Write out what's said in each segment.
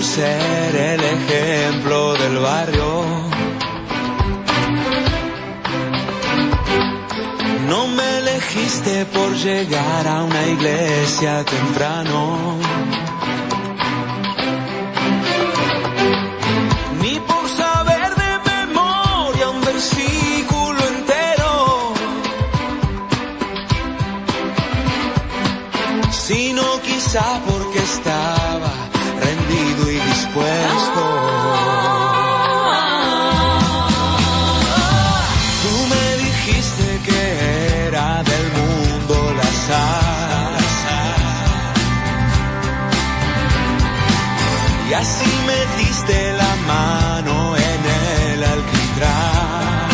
por ser el ejemplo del barrio. No me elegiste por llegar a una iglesia temprano, ni por saber de memoria un versículo entero, sino quizá porque estaba rendido y dispuesto. Tú me dijiste que era del mundo la sal, y así metiste la mano en el alquitrán.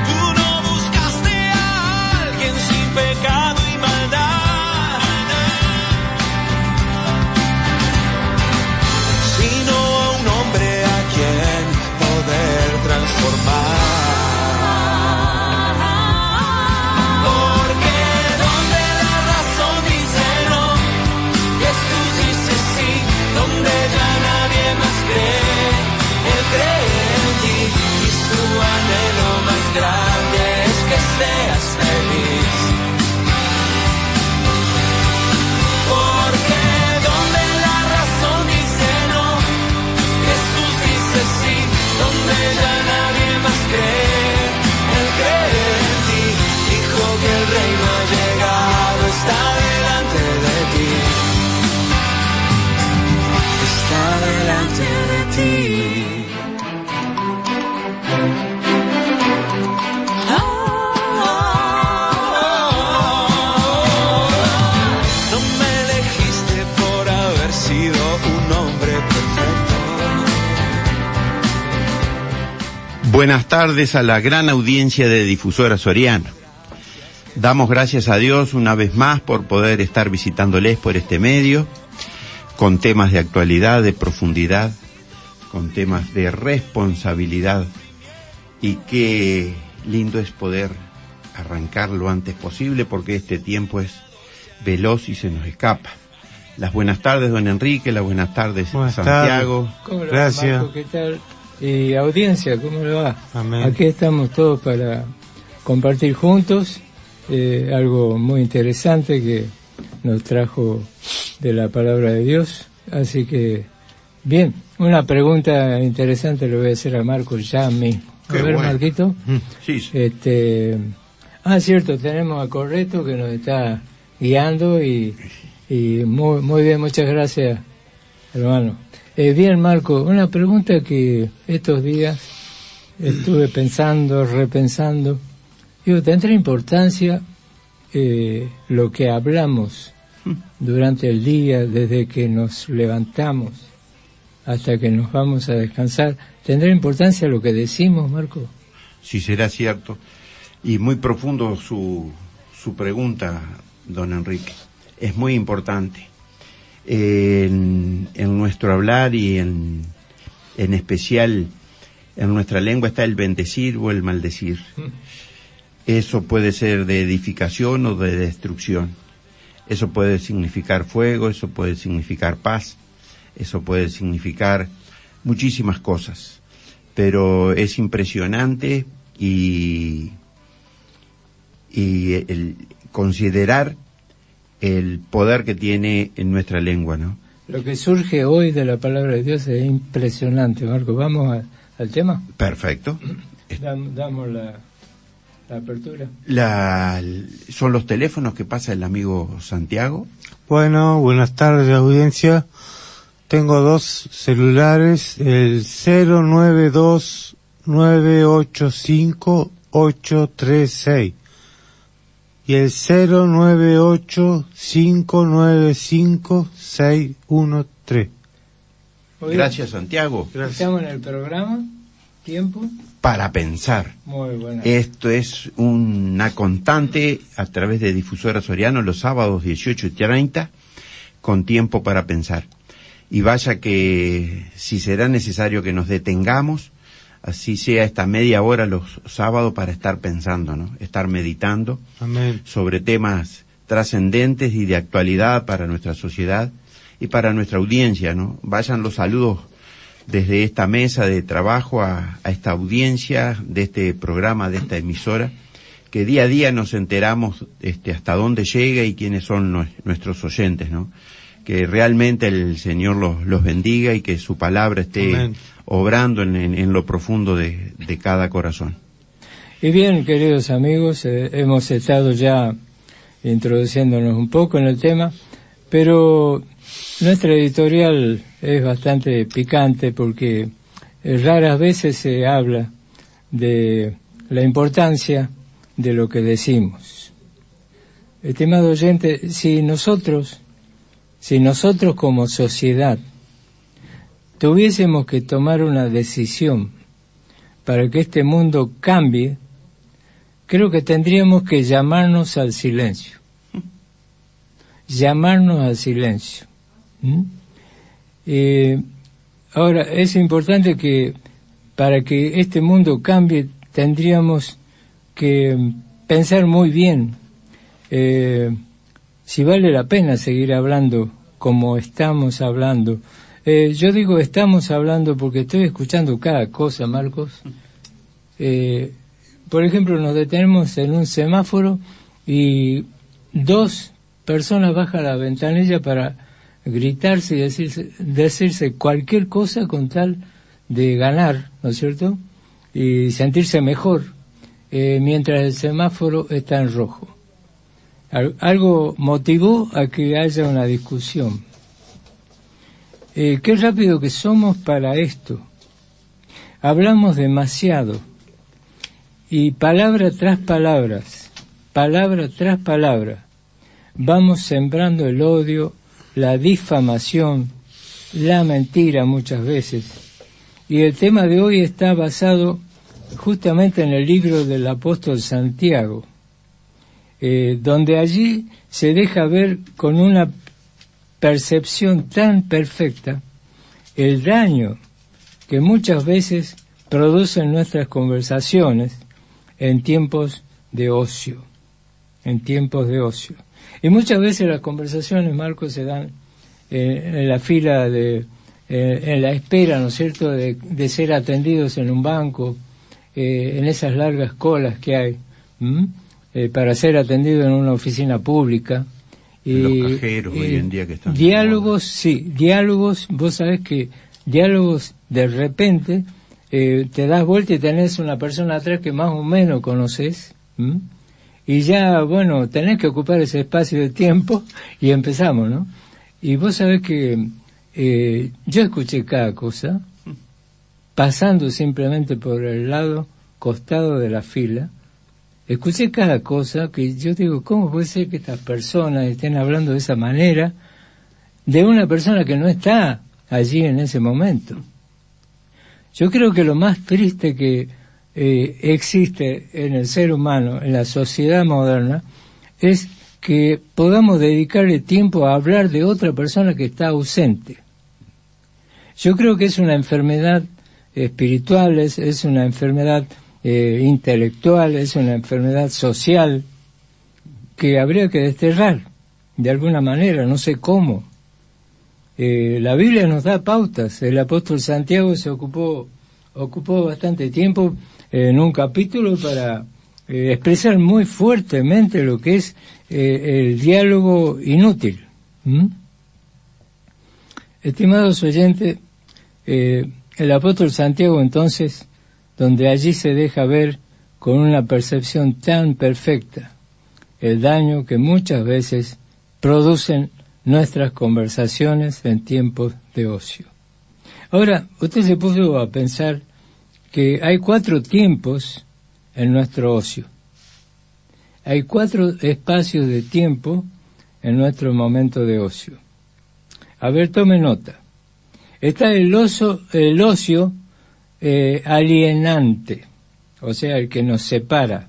Tú no buscaste a alguien sin pecado y maldad, sino a un hombre a quien poder transformar. Porque donde la razón dice no, Jesús dice sí. Donde ya nadie más cree, Él cree en ti, y su anhelo más grande es que seas feliz. Porque donde la razón dice no, Jesús dice sí. Donde ya nadie más cree, Él cree en ti. Dijo que el reino ha llegado, está delante de ti. Está delante de ti. No me elegiste por haber sido un hombre perfecto. Buenas tardes a la gran audiencia de Difusora Soriano. Damos gracias a Dios una vez más por poder estar visitándoles por este medio, con temas de actualidad, de profundidad, con temas de responsabilidad, y qué lindo es poder arrancar lo antes posible porque este tiempo es veloz y se nos escapa. Las buenas tardes, don Enrique, las buenas tardes, Buenas Santiago. tardes. ¿Cómo le Gracias. va, Marco? ¿Qué tal? Y audiencia, ¿cómo le va? Amén. Aquí estamos todos para compartir juntos algo muy interesante que nos trajo de la palabra de Dios. Así que, bien, una pregunta interesante le voy a hacer a Marco ya mismo. A Qué ver, bueno. Marquito. Sí, Cierto, tenemos a Correto que nos está guiando y muy bien, muchas gracias, hermano. Bien, Marco, una pregunta que estos días estuve pensando, repensando. Digo, ¿tendrá importancia lo que hablamos durante el día, desde que nos levantamos hasta que nos vamos a descansar? ¿Tendrá importancia lo que decimos, Marco? sí será cierto. Y muy profundo su pregunta, don Enrique. Es muy importante. En nuestro hablar y en especial en nuestra lengua está el bendecir o el maldecir. Eso puede ser de edificación o de destrucción. Eso puede significar fuego, eso puede significar paz, eso puede significar muchísimas cosas. Pero es impresionante y el considerar el poder que tiene en nuestra lengua, ¿no? Lo que surge hoy de la palabra de Dios es impresionante, Marco. ¿Vamos al tema? Perfecto. Damos la apertura. Son los teléfonos que pasa el amigo Santiago. Bueno, buenas tardes, audiencia. Tengo dos celulares, el 092-985-836 y el 098-595-613. Gracias, Santiago. Estamos en el programa Tiempo Para Pensar. Muy bueno. Esto es una constante a través de Difusora Soriano los sábados 18:30 con Tiempo para Pensar. Y vaya que si será necesario que nos detengamos, así sea esta media hora los sábados para estar pensando, ¿no? Estar meditando Amén. sobre temas trascendentes y de actualidad para nuestra sociedad y para nuestra audiencia, ¿no? Vayan los saludos desde esta mesa de trabajo a esta audiencia de este programa, de esta emisora, que día a día nos enteramos hasta dónde llega y quiénes son nuestros oyentes, ¿no? Que realmente el Señor los bendiga y que su palabra esté Amén. Obrando en lo profundo de cada corazón. Y bien, queridos amigos, hemos estado ya introduciéndonos un poco en el tema, pero nuestra editorial es bastante picante porque raras veces se habla de la importancia de lo que decimos. Estimado oyente, si nosotros como sociedad tuviésemos que tomar una decisión para que este mundo cambie, creo que tendríamos que llamarnos al silencio. Llamarnos al silencio. Ahora, es importante que para que este mundo cambie tendríamos que pensar muy bien si vale la pena seguir hablando como estamos hablando. Yo digo estamos hablando porque estoy escuchando cada cosa, Marcos. Por ejemplo, nos detenemos en un semáforo y 2 personas bajan la ventanilla para gritarse y decirse cualquier cosa con tal de ganar, ¿no es cierto? Y sentirse mejor, mientras el semáforo está en rojo. Algo motivó a que haya una discusión. Qué rápido que somos para esto. Hablamos demasiado. Y palabra tras palabra, vamos sembrando el odio, la difamación, la mentira muchas veces. Y el tema de hoy está basado justamente en el libro del apóstol Santiago, donde allí se deja ver con una percepción tan perfecta el daño que muchas veces producen nuestras conversaciones en tiempos de ocio. Y muchas veces las conversaciones, Marcos, se dan en la fila en la espera, ¿no es cierto?, de ser atendidos en un banco, en esas largas colas que hay, para ser atendido en una oficina pública. Los cajeros hoy en día que están... Diálogos, vos sabés que diálogos de repente, te das vuelta y tenés una persona atrás que más o menos conoces, y ya, bueno, tenés que ocupar ese espacio de tiempo y empezamos, ¿no? Y vos sabés que yo escuché cada cosa, pasando simplemente por el lado costado de la fila, escuché cada cosa que yo digo, ¿cómo puede ser que estas personas estén hablando de esa manera de una persona que no está allí en ese momento? Yo creo que lo más triste que existe en el ser humano, en la sociedad moderna, es que podamos dedicarle tiempo a hablar de otra persona que está ausente. Yo creo que es una enfermedad espiritual, es una enfermedad intelectual, es una enfermedad social que habría que desterrar de alguna manera, no sé cómo. La Biblia nos da pautas. El apóstol Santiago se ocupó bastante tiempo en un capítulo para expresar muy fuertemente lo que es el diálogo inútil. Estimados oyentes, el apóstol Santiago entonces, donde allí se deja ver con una percepción tan perfecta el daño que muchas veces producen nuestras conversaciones en tiempos de ocio. Ahora, usted se puso a pensar que hay 4 tiempos en nuestro ocio. Hay 4 espacios de tiempo en nuestro momento de ocio. A ver, tome nota. Está el ocio alienante, o sea, el que nos separa,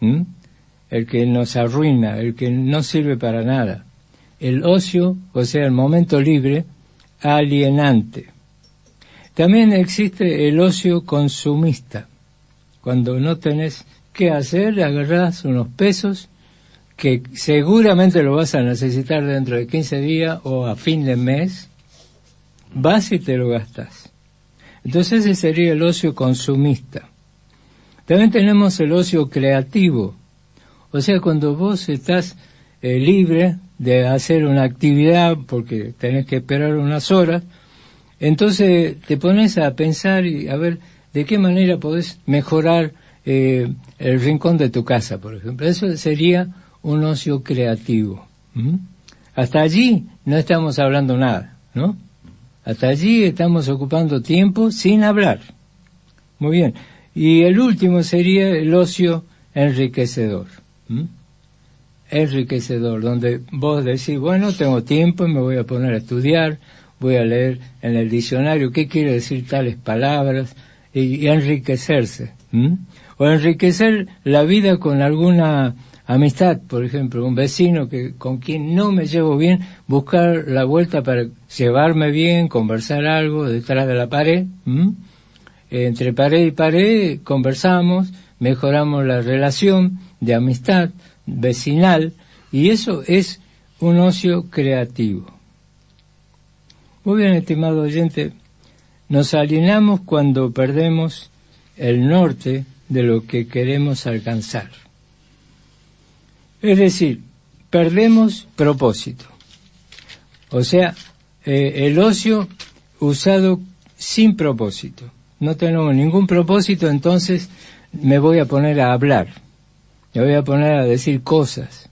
el que nos arruina, el que no sirve para nada. El ocio, o sea, el momento libre, alienante. También existe el ocio consumista. Cuando no tenés qué hacer, agarrás unos pesos, que seguramente lo vas a necesitar dentro de 15 días o a fin de mes, vas y te lo gastas. Entonces ese sería el ocio consumista. También tenemos el ocio creativo, o sea, cuando vos estás libre de hacer una actividad porque tenés que esperar unas horas, entonces te pones a pensar y a ver de qué manera podés mejorar el rincón de tu casa, por ejemplo. Eso sería un ocio creativo. Hasta allí no estamos hablando nada, ¿no? Hasta allí estamos ocupando tiempo sin hablar. Muy bien. Y el último sería el ocio enriquecedor. Enriquecedor, donde vos decís, bueno, tengo tiempo y me voy a poner a estudiar, voy a leer en el diccionario qué quiere decir tales palabras y enriquecerse. O enriquecer la vida con alguna amistad, por ejemplo, un vecino con quien no me llevo bien, buscar la vuelta para llevarme bien, conversar algo detrás de la pared. Entre pared y pared conversamos, mejoramos la relación de amistad vecinal, y eso es un ocio creativo. Muy bien, estimado oyente, nos alienamos cuando perdemos el norte de lo que queremos alcanzar. Es decir, perdemos propósito. O sea, el ocio usado sin propósito. No tenemos ningún propósito, entonces me voy a poner a hablar. Me voy a poner a decir cosas.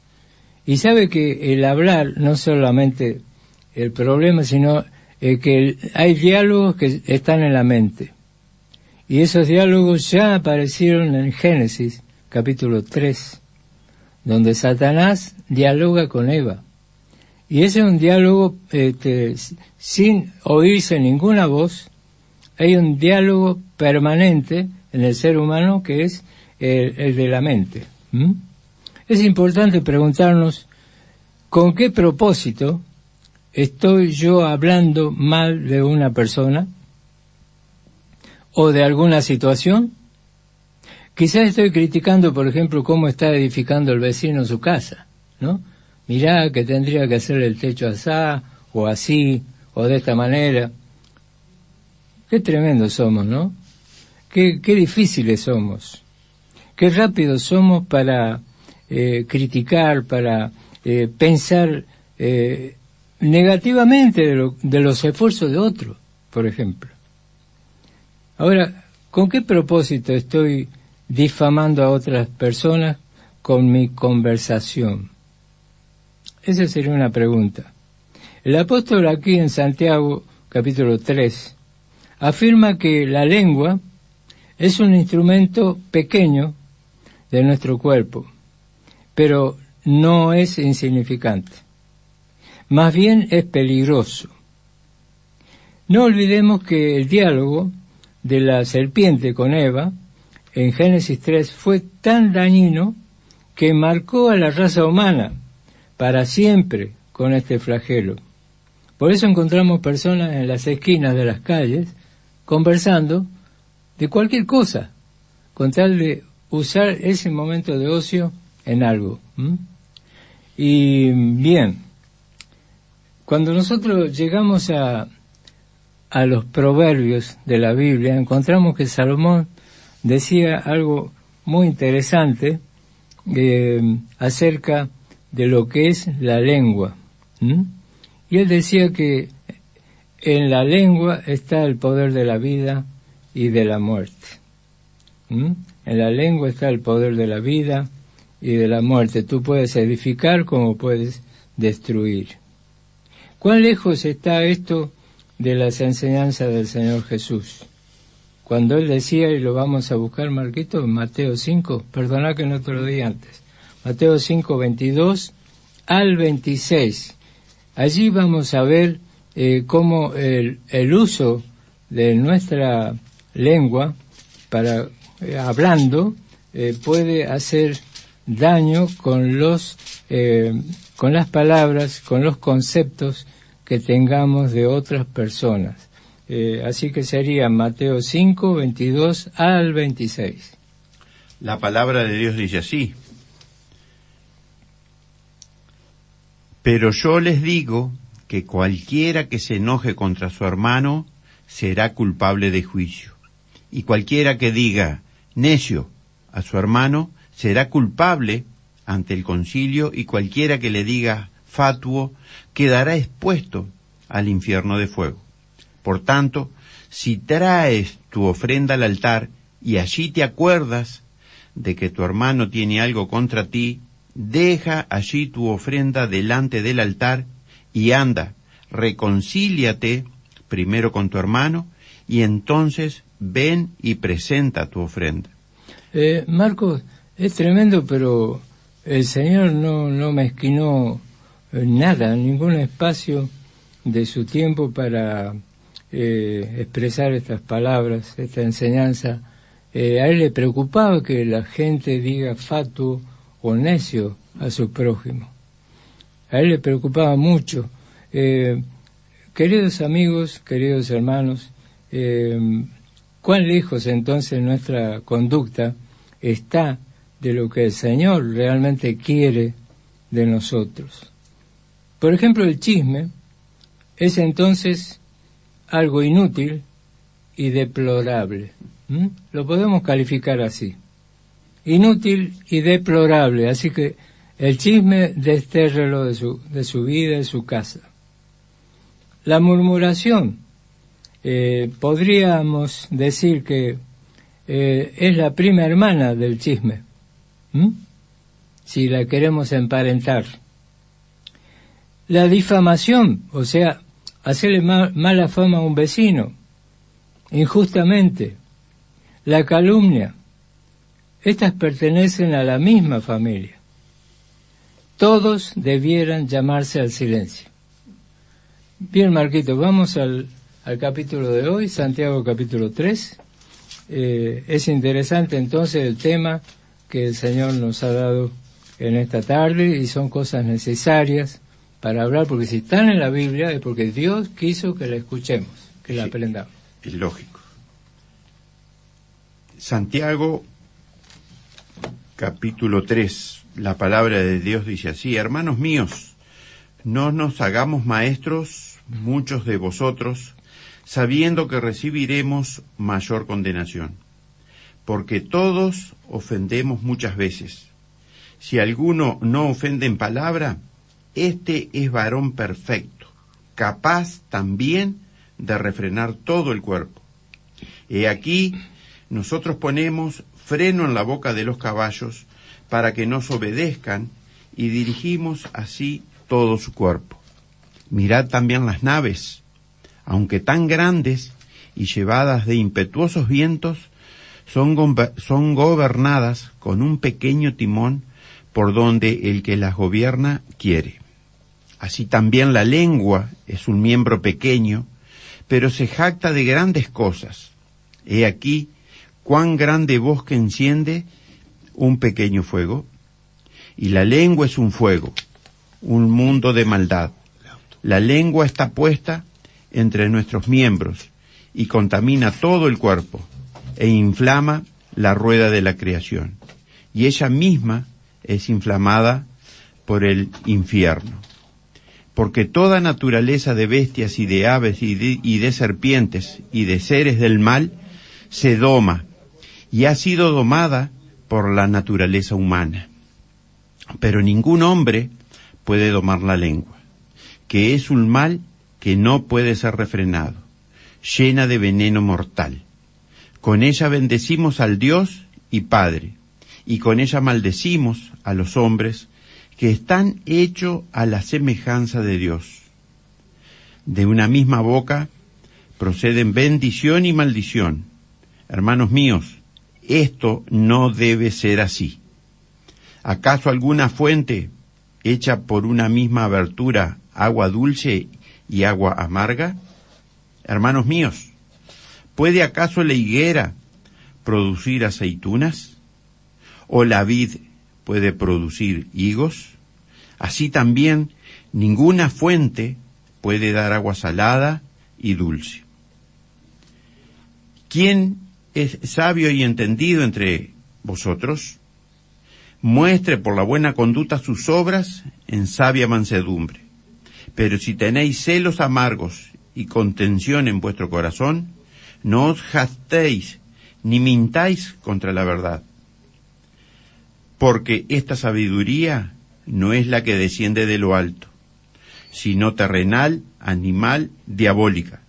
Y sabe que el hablar no solamente el problema, sino que hay diálogos que están en la mente. Y esos diálogos ya aparecieron en Génesis, capítulo 3, donde Satanás dialoga con Eva. Y ese es un diálogo sin oírse ninguna voz. Hay un diálogo permanente en el ser humano que es el de la mente. Es importante preguntarnos con qué propósito estoy yo hablando mal de una persona o de alguna situación. Quizás estoy criticando, por ejemplo, cómo está edificando el vecino su casa, ¿no? Mirá que tendría que hacer el techo asá, o así, o de esta manera. Qué tremendos somos, ¿no? Qué difíciles somos. Qué rápidos somos para criticar, para pensar negativamente de los esfuerzos de otro, por ejemplo. Ahora, ¿con qué propósito estoy difamando a otras personas con mi conversación? Esa sería una pregunta. El apóstol aquí en Santiago, capítulo 3, afirma que la lengua es un instrumento pequeño de nuestro cuerpo, pero no es insignificante. Más bien es peligroso. No olvidemos que el diálogo de la serpiente con Eva en Génesis 3 fue tan dañino que marcó a la raza humana para siempre con este flagelo. Por eso encontramos personas en las esquinas de las calles conversando de cualquier cosa, con tal de usar ese momento de ocio en algo. Y bien, cuando nosotros llegamos a los proverbios de la Biblia, encontramos que Salomón decía algo muy interesante acerca de lo que es la lengua. Y él decía que en la lengua está el poder de la vida y de la muerte. En la lengua está el poder de la vida y de la muerte. Tú puedes edificar como puedes destruir. ¿Cuán lejos está esto de las enseñanzas del Señor Jesús? Cuando Él decía, y lo vamos a buscar, Marquito, en Mateo 5, perdona que no te lo di antes, Mateo 5, 22 al 26. Allí vamos a ver cómo el uso de nuestra lengua para hablando puede hacer daño con las palabras, con los conceptos que tengamos de otras personas. Así que sería Mateo 5, 22 al 26. La palabra de Dios dice así: Pero yo les digo que cualquiera que se enoje contra su hermano será culpable de juicio. Y cualquiera que diga necio a su hermano será culpable ante el concilio, y cualquiera que le diga fatuo quedará expuesto al infierno de fuego. Por tanto, si traes tu ofrenda al altar y allí te acuerdas de que tu hermano tiene algo contra ti, deja allí tu ofrenda delante del altar y anda, reconcíliate primero con tu hermano y entonces ven y presenta tu ofrenda. Marcos, es tremendo, pero el Señor no mezquinó nada, ningún espacio de su tiempo para expresar estas palabras, esta enseñanza. A él le preocupaba que la gente diga fatuo o necio a su prójimo. A él le preocupaba mucho. Queridos amigos, queridos hermanos, cuán lejos entonces nuestra conducta está de lo que el Señor realmente quiere de nosotros. Por ejemplo, el chisme es entonces algo inútil y deplorable. Lo podemos calificar así. Inútil y deplorable. Así que el chisme destérrelo de su vida, de su casa. La murmuración, podríamos decir que es la prima hermana del chisme, si la queremos emparentar. La difamación, o sea, hacerle mala fama a un vecino, injustamente. La calumnia, estas pertenecen a la misma familia. Todos debieran llamarse al silencio. Bien, Marquito, vamos al capítulo de hoy, Santiago capítulo 3. Es interesante entonces el tema que el Señor nos ha dado en esta tarde, y son cosas necesarias para hablar, porque si están en la Biblia es porque Dios quiso que la escuchemos, que la aprendamos. Es lógico. Santiago capítulo 3, la palabra de Dios dice así: hermanos míos, no nos hagamos maestros muchos de vosotros, sabiendo que recibiremos mayor condenación, porque todos ofendemos muchas veces. Si alguno no ofende en palabra, este es varón perfecto, capaz también de refrenar todo el cuerpo. He aquí, nosotros ponemos freno en la boca de los caballos para que nos obedezcan, y dirigimos así todo su cuerpo. Mirad también las naves, aunque tan grandes y llevadas de impetuosos vientos, son gobernadas con un pequeño timón por donde el que las gobierna quiere. Así también la lengua es un miembro pequeño, pero se jacta de grandes cosas. He aquí cuán grande bosque enciende un pequeño fuego. Y la lengua es un fuego, un mundo de maldad. La lengua está puesta entre nuestros miembros y contamina todo el cuerpo e inflama la rueda de la creación. Y ella misma es inflamada por el infierno. Porque toda naturaleza de bestias y de aves y de serpientes y de seres del mal se doma y ha sido domada por la naturaleza humana. Pero ningún hombre puede domar la lengua, que es un mal que no puede ser refrenado, llena de veneno mortal. Con ella bendecimos al Dios y Padre, y con ella maldecimos a los hombres que están hechos a la semejanza de Dios. De una misma boca proceden bendición y maldición. Hermanos míos, esto no debe ser así. ¿Acaso alguna fuente hecha por una misma abertura agua dulce y agua amarga? Hermanos míos, ¿puede acaso la higuera producir aceitunas? ¿O la vid puede producir higos? Así también ninguna fuente puede dar agua salada y dulce. ¿Quién es sabio y entendido entre vosotros? muestre por la buena conducta sus obras en sabia mansedumbre. Pero si tenéis celos amargos y contención en vuestro corazón, no os jactéis ni mintáis contra la verdad. Porque esta sabiduría no es la que desciende de lo alto, sino terrenal, animal, diabólica.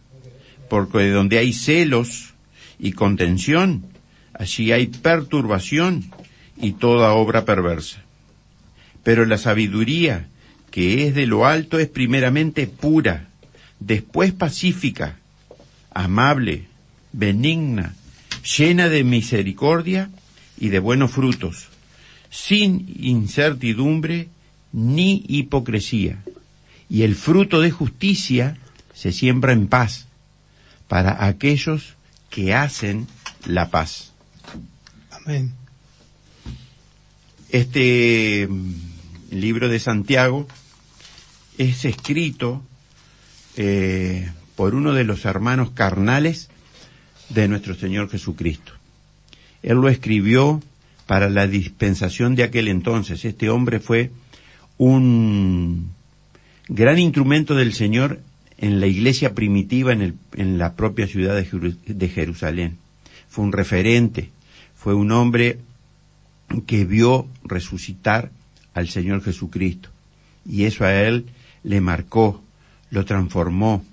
Porque donde hay celos y contención, allí hay perturbación y toda obra perversa. Pero la sabiduría que es de lo alto es primeramente pura, después pacífica, amable, benigna, llena de misericordia y de buenos frutos, sin incertidumbre ni hipocresía. Y el fruto de justicia se siembra en paz para aquellos que hacen la paz. Amén. Este libro de Santiago es escrito por uno de los hermanos carnales de nuestro Señor Jesucristo. Él lo escribió para la dispensación de aquel entonces. Este hombre fue un gran instrumento del Señor en la iglesia primitiva en la propia ciudad de Jerusalén. Fue un referente, fue un hombre que vio resucitar al Señor Jesucristo, y eso a él le marcó, lo transformó,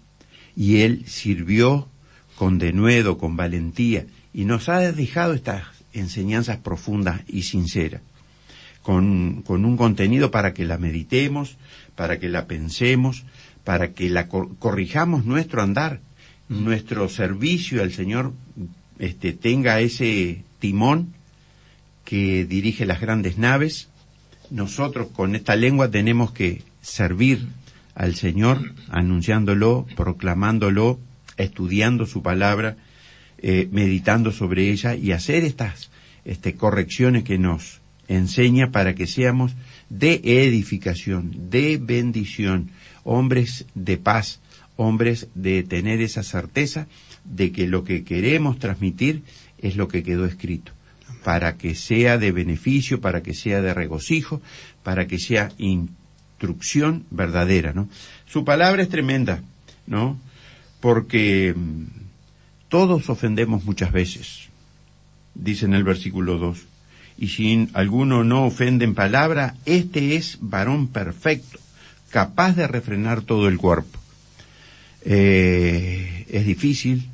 y él sirvió con denuedo, con valentía, y nos ha dejado estas enseñanzas profundas y sinceras, con un contenido para que la meditemos, para que la pensemos, para que la corrijamos nuestro andar, nuestro servicio al Señor tenga ese timón que dirige las grandes naves. Nosotros con esta lengua tenemos que servir al Señor, anunciándolo, proclamándolo, estudiando su palabra, meditando sobre ella y hacer estas correcciones que nos enseña para que seamos de edificación, de bendición, hombres de paz, hombres de tener esa certeza de que lo que queremos transmitir es lo que quedó escrito, para que sea de beneficio, para que sea de regocijo, para que sea instrucción verdadera, ¿no? Su palabra es tremenda, ¿no? Porque todos ofendemos muchas veces, dice en el versículo 2, y si alguno no ofende en palabra, este es varón perfecto, capaz de refrenar todo el cuerpo. Es difícil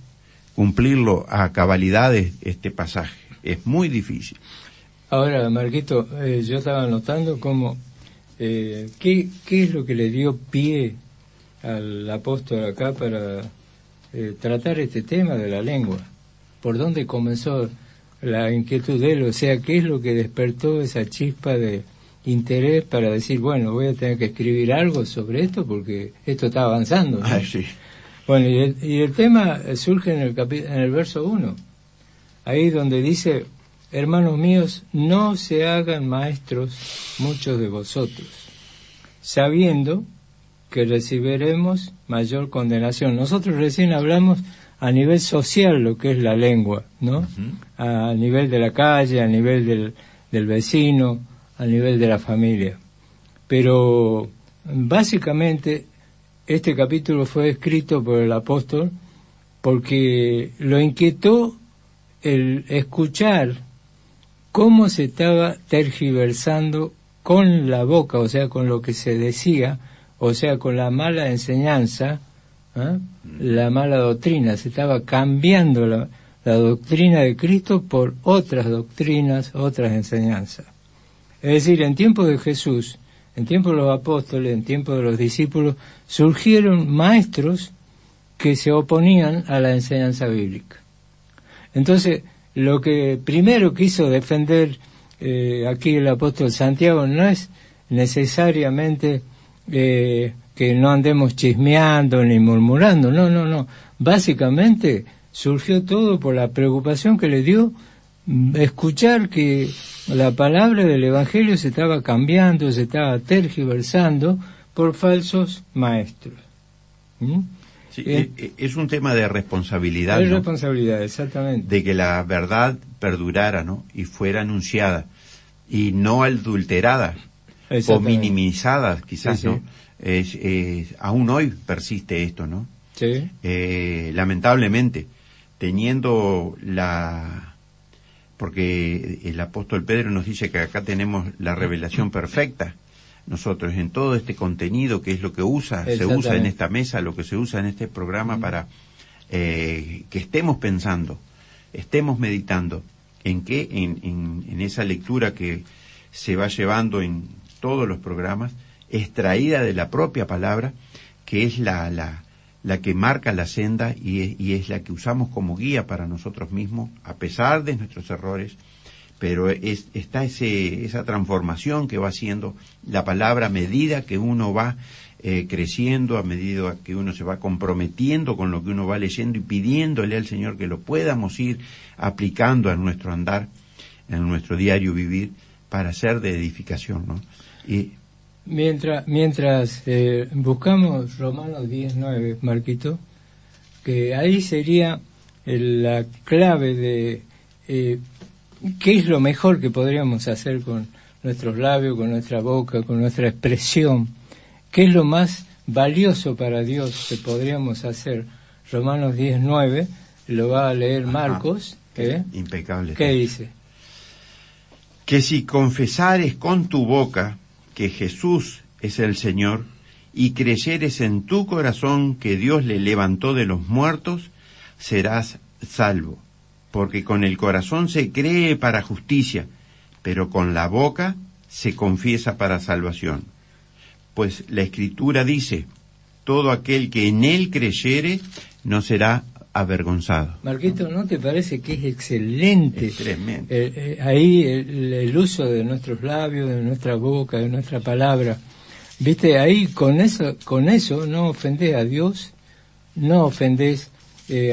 cumplirlo a cabalidad este pasaje, es muy difícil. Ahora, Marquito, yo estaba notando cómo, ¿qué es lo que le dio pie al apóstol acá para tratar este tema de la lengua? ¿Por dónde comenzó la inquietud de él? O sea, ¿qué es lo que despertó esa chispa de interés para decir, bueno, voy a tener que escribir algo sobre esto porque esto está avanzando, ¿no? Sí. Bueno, y el tema surge en el verso 1, ahí donde dice: hermanos míos, no se hagan maestros muchos de vosotros, sabiendo que recibiremos mayor condenación. Nosotros recién hablamos a nivel social lo que es la lengua, ¿no? Uh-huh. A nivel de la calle, a nivel del vecino, a nivel de la familia. Pero básicamente este capítulo fue escrito por el apóstol porque lo inquietó el escuchar cómo se estaba tergiversando con la boca, o sea, con lo que se decía, o sea, con la mala enseñanza, la mala doctrina. Se estaba cambiando la doctrina de Cristo por otras doctrinas, otras enseñanzas. Es decir, en tiempos de Jesús, en tiempos de los apóstoles, en tiempos de los discípulos, surgieron maestros que se oponían a la enseñanza bíblica. Entonces, lo que primero quiso defender aquí el apóstol Santiago no es necesariamente que no andemos chismeando ni murmurando, no. Básicamente surgió todo por la preocupación que le dio escuchar que la palabra del Evangelio se estaba cambiando, se estaba tergiversando por falsos maestros. Sí, es un tema de responsabilidad, de ¿no? Responsabilidad, exactamente. De que la verdad perdurara, ¿no? Y fuera anunciada. y no adulteradas o minimizadas, quizás, sí, ¿no? Aún hoy persiste esto, ¿no? Sí. Lamentablemente, teniendo porque el apóstol Pedro nos dice que acá tenemos la revelación perfecta, nosotros en todo este contenido, que es lo que se usa en esta mesa, lo que se usa en este programa para que estemos pensando, estemos meditando en qué, en esa lectura que se va llevando en todos los programas, extraída de la propia palabra, que es la que marca la senda y es la que usamos como guía para nosotros mismos, a pesar de nuestros errores, pero está esa transformación que va haciendo la palabra a medida que uno va creciendo, a medida que uno se va comprometiendo con lo que uno va leyendo y pidiéndole al Señor que lo podamos ir aplicando a nuestro andar, en nuestro diario vivir, para ser de edificación, ¿no? Y Mientras buscamos Romanos 10:9, Marquito, que ahí sería la clave de qué es lo mejor que podríamos hacer con nuestros labios, con nuestra boca, con nuestra expresión, qué es lo más valioso para Dios que podríamos hacer. Romanos 10:9 lo va a leer Marcos. Impecable. ¿Qué dice? Que si confesares con tu boca que Jesús es el Señor, y creyeres en tu corazón que Dios le levantó de los muertos, serás salvo. Porque con el corazón se cree para justicia, pero con la boca se confiesa para salvación. Pues la Escritura dice, todo aquel que en él creyere no será avergonzado. Marquito, ¿no te parece que es excelente? Es tremendo. Ahí el uso de nuestros labios, de nuestra boca, de nuestra palabra. Viste, ahí con eso no ofendés a Dios, no ofendés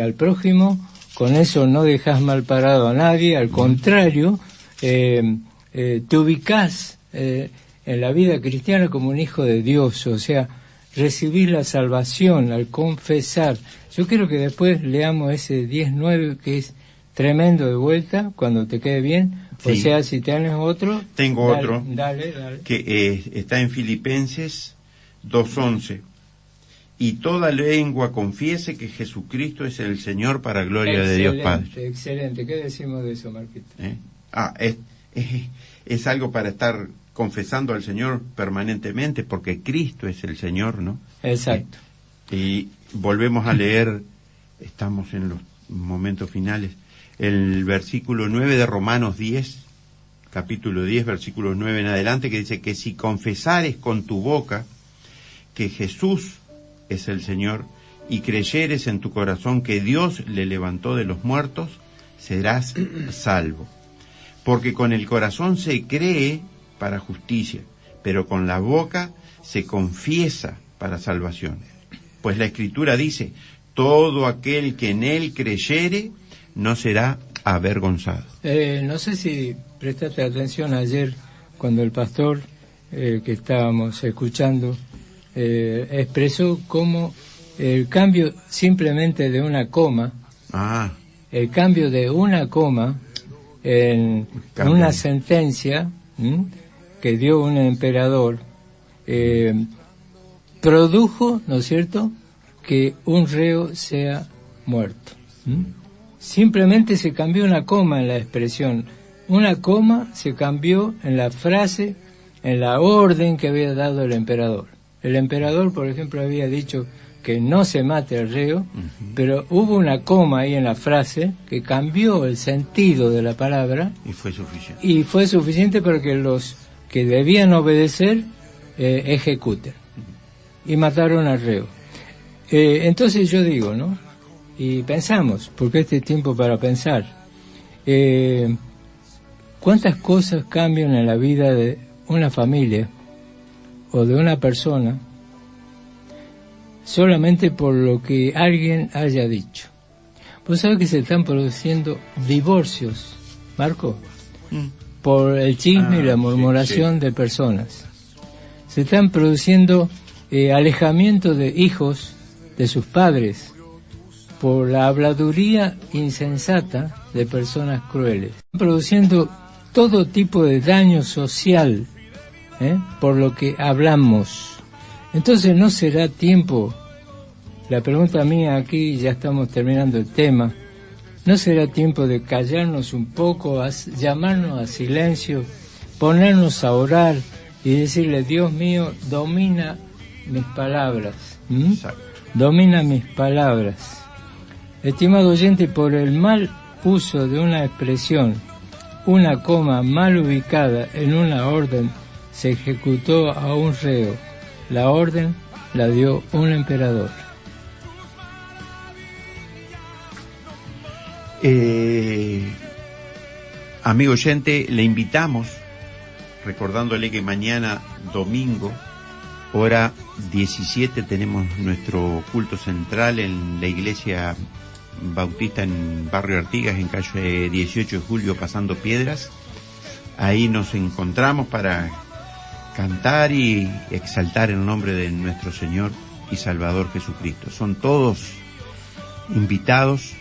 al prójimo, con eso no dejás mal parado a nadie, al contrario, te ubicás en la vida cristiana como un hijo de Dios, o sea, recibir la salvación al confesar. Yo quiero que después leamos ese 10:9 que es tremendo de vuelta, cuando te quede bien. Sí. O sea, si tienes otro. Tengo otro. Dale. Que está en Filipenses 2:11. Y toda lengua confiese que Jesucristo es el Señor para gloria de Dios Padre. Excelente. ¿Qué decimos de eso, Marquito? Es algo para estar confesando al Señor permanentemente, porque Cristo es el Señor, ¿no? Exacto. Y volvemos a leer, estamos en los momentos finales, el versículo 9 de Romanos 10, capítulo 10, versículo 9 en adelante, que dice que si confesares con tu boca que Jesús es el Señor y creyeres en tu corazón que Dios le levantó de los muertos, serás salvo. Porque con el corazón se cree para justicia, pero con la boca se confiesa para salvación. Pues la Escritura dice, todo aquel que en él creyere no será avergonzado. No sé si prestaste atención ayer cuando el pastor que estábamos escuchando expresó cómo el cambio simplemente de una coma, el cambio de una coma en una sentencia que dio un emperador, produjo, ¿no es cierto?, que un reo sea muerto. Simplemente se cambió una coma en la expresión. Una coma se cambió en la frase, en la orden que había dado el emperador. El emperador, por ejemplo, había dicho que no se mate al reo, pero hubo una coma ahí en la frase que cambió el sentido de la palabra. Y fue suficiente. Y fue suficiente para que los que debían obedecer ejecuten. Y mataron al reo. Entonces yo digo, ¿no? Y pensamos, porque este es tiempo para pensar, ¿cuántas cosas cambian en la vida de una familia o de una persona solamente por lo que alguien haya dicho? Vos sabés que se están produciendo divorcios, Marco, por el chisme y la murmuración de personas. Se están produciendo alejamiento de hijos de sus padres por la habladuría insensata de personas crueles. Están produciendo todo tipo de daño social, por lo que hablamos. Entonces no será tiempo, la pregunta mía aquí, ya estamos terminando el tema, ¿no será tiempo de callarnos un poco, llamarnos a silencio, ponernos a orar y decirle, Dios mío, domina mis palabras? Domina mis palabras. Estimado oyente, por el mal uso de una expresión, una coma mal ubicada en una orden se ejecutó a un reo. La orden la dio un emperador. Amigo oyente, le invitamos, recordándole que mañana domingo, hora 17, tenemos nuestro culto central en la iglesia bautista en Barrio Artigas, en calle 18 de julio, pasando Piedras. Ahí nos encontramos para cantar y exaltar el nombre de nuestro Señor y Salvador Jesucristo. Son todos invitados.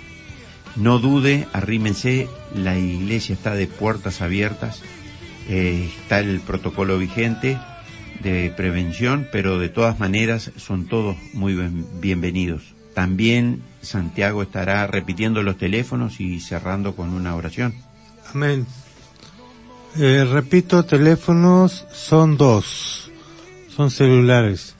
No dude, arrímense, la iglesia está de puertas abiertas, está el protocolo vigente de prevención, pero de todas maneras son todos muy bienvenidos. También Santiago estará repitiendo los teléfonos y cerrando con una oración. Amén. Repito, teléfonos son 2, son celulares.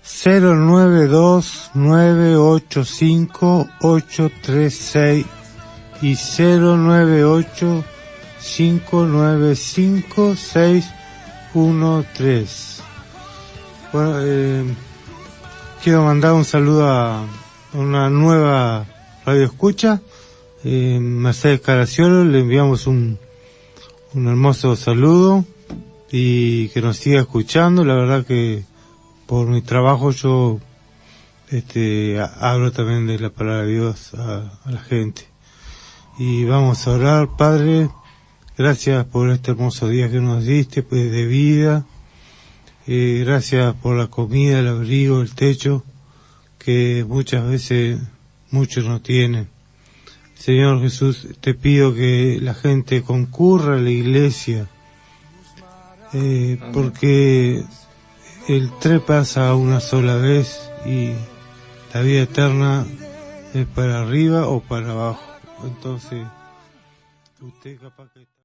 092-985-836 y 098-595-613. Bueno, quiero mandar un saludo a una nueva radio escucha, Mercedes Caraciolo. Le enviamos un hermoso saludo y que nos siga escuchando. La verdad que por mi trabajo yo hablo también de la palabra de Dios a la gente. Y vamos a orar. Padre, gracias por este hermoso día que nos diste, pues, de vida. Gracias por la comida, el abrigo, el techo, que muchas veces muchos no tienen. Señor Jesús, te pido que la gente concurra a la iglesia, porque el tren pasa una sola vez y la vida eterna es para arriba o para abajo. Entonces, usted capaz que